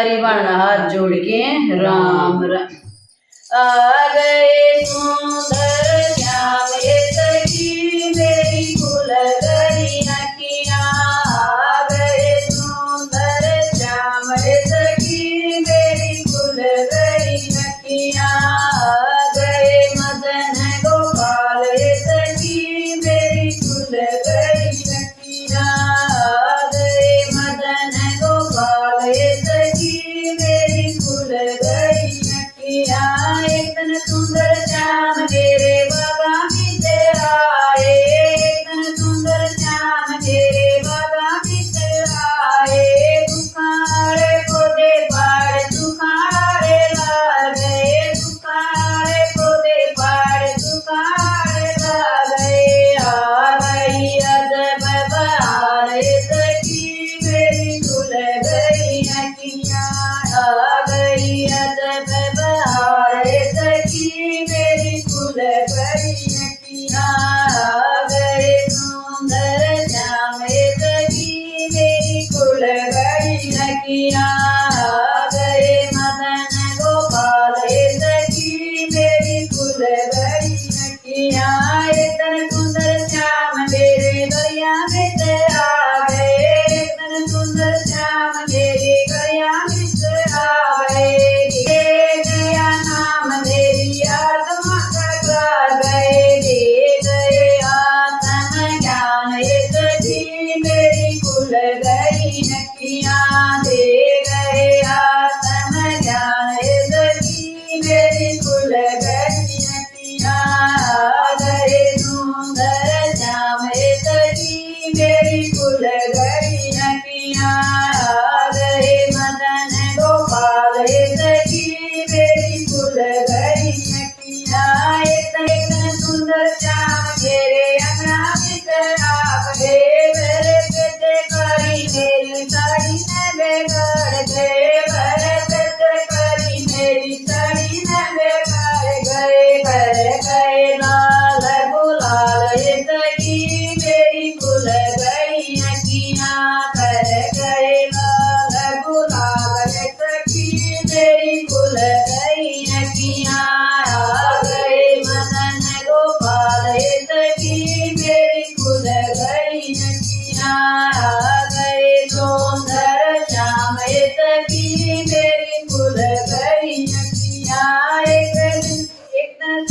सारी बाण हाथ जोड़ के राम राम। आ गए सुंदर श्याम ये सखी मेरी फूल गई नकिया। आ गए सुंदर श्याम ये सखी मेरी फूल गई नकिया। आ गए मदन गोपाल ये सखी मेरी फूल गई नकिया। आ गए मदन गोपाल ये सखी मेरी फूल गई नकिया। इतन सुंदर श्याम मेरे बाबा बीते आए। इतन सुंदर श्याम मेरे बाबा बीते आए। दुखारे पोदे पाड़ दुखारे ला गए। दुखारे पोदे पाड़ दुखारे ला गए। आ गई अजब बहार सखी मेरी खुल गई नकिया। आ गई अजब बहार सखी मेरी फूल गई नकिया। आ गए सुंदर श्याम सखी मेरी फूल गई नकिया। आ गए मदन गोपाल सखी मेरी फूल गई नकिया। इतन सुंदर श्याम मेरे गया मित्र आ गए। इतन सुंदर श्याम मेरे गया मित्र आ गए। गया नाम मेरी आत्मा का गए। दे गए आत्म ज्ञान सखी मेरी फूल गई नकिया। दे गए आत्म ज्ञान सखी मेरी फूल गई नकिया। आ गए सुंदर श्याम सखी मेरी फूल गई नकिया। आ गए मदन गोपाल सखी मेरी फूल गई नकिया। इतन सुंदर श्याम मेरे अंगना भीतर आ गए। मेरे पेटे करी मेरी साड़ी न बिगड़ गए। मेरे पेटे करी मेरी साड़ी न बिगड़ गए। कर गए लाल गुलाल सखी मेरी फूल गई नकिया। कर गए लाल गुलाल सखी मेरी फूल गई नकिया। आ गए मदन गोपाल सखी मेरी फूल गई नकिया। आ गए सुंदर श्याम सखी मेरी फूल गई नकिया। एक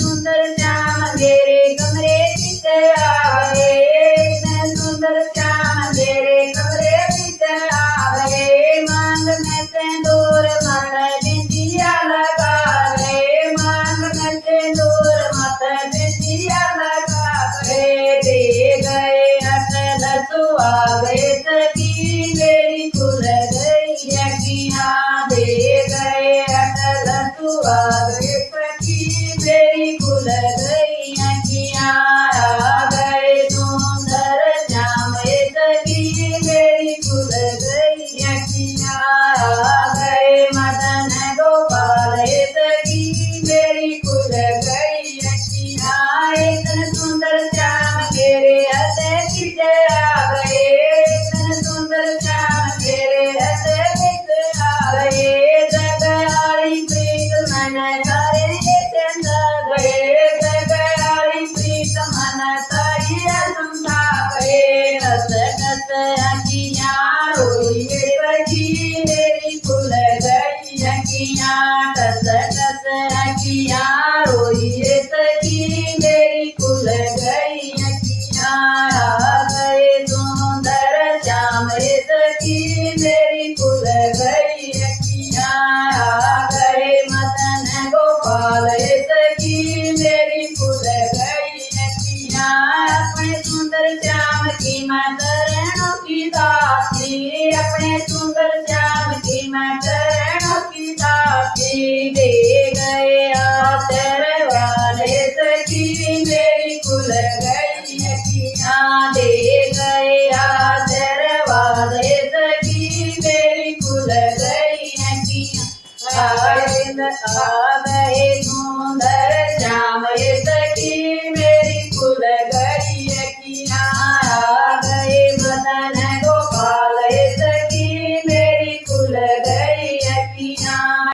सुंदर श्याम मेरे कमरे भीतर आए। एक सुंदर श्याम मेरे कमरे भीतर आए। मांग में सिंदूर माता बिंदिया लगा गए। मांग में सिंदूर माता बिंदिया लगा गए। दे गए अटल सुहागे सखी मेरी फूल गई नकिया। दे गए अटल सुहागे सखी मेरी फूल गई नकिया। आ गए सुंदर श्याम सखी मेरी फूल गई नकिया। आ गए मदन गोपाल सखी मेरी फूल गई नकिया। इतन सुंदर श्याम मेरे हृदय भीतर आ गए। इतन सुंदर श्याम मेरे हृदय भीतर आ गए। जगहारी प्रीत मन करे चंद गए। जगहारी प्रीत मन तारी समझा गए। रस रस अखियाँ रोई सखी मेरी फूल गई नकिया। रस रस अखियाँ रोई सखी मेरी फूल गई नकिया। आ गए सुंदर श्याम सखी मेरी फूल गई नकिया। आ गए मदन गोपाल सखी मेरी फूल गई नकिया। अपने सुंदर श्याम की मैं चरणों की दासी। अपने सुंदर श्याम की मैं चरणों की दासी। दे गए आतर वाले सखी मेरी फूल गई नकिया। दे गए आतर वाले सखी मेरी फूल गई नकिया। आ गए सुंदर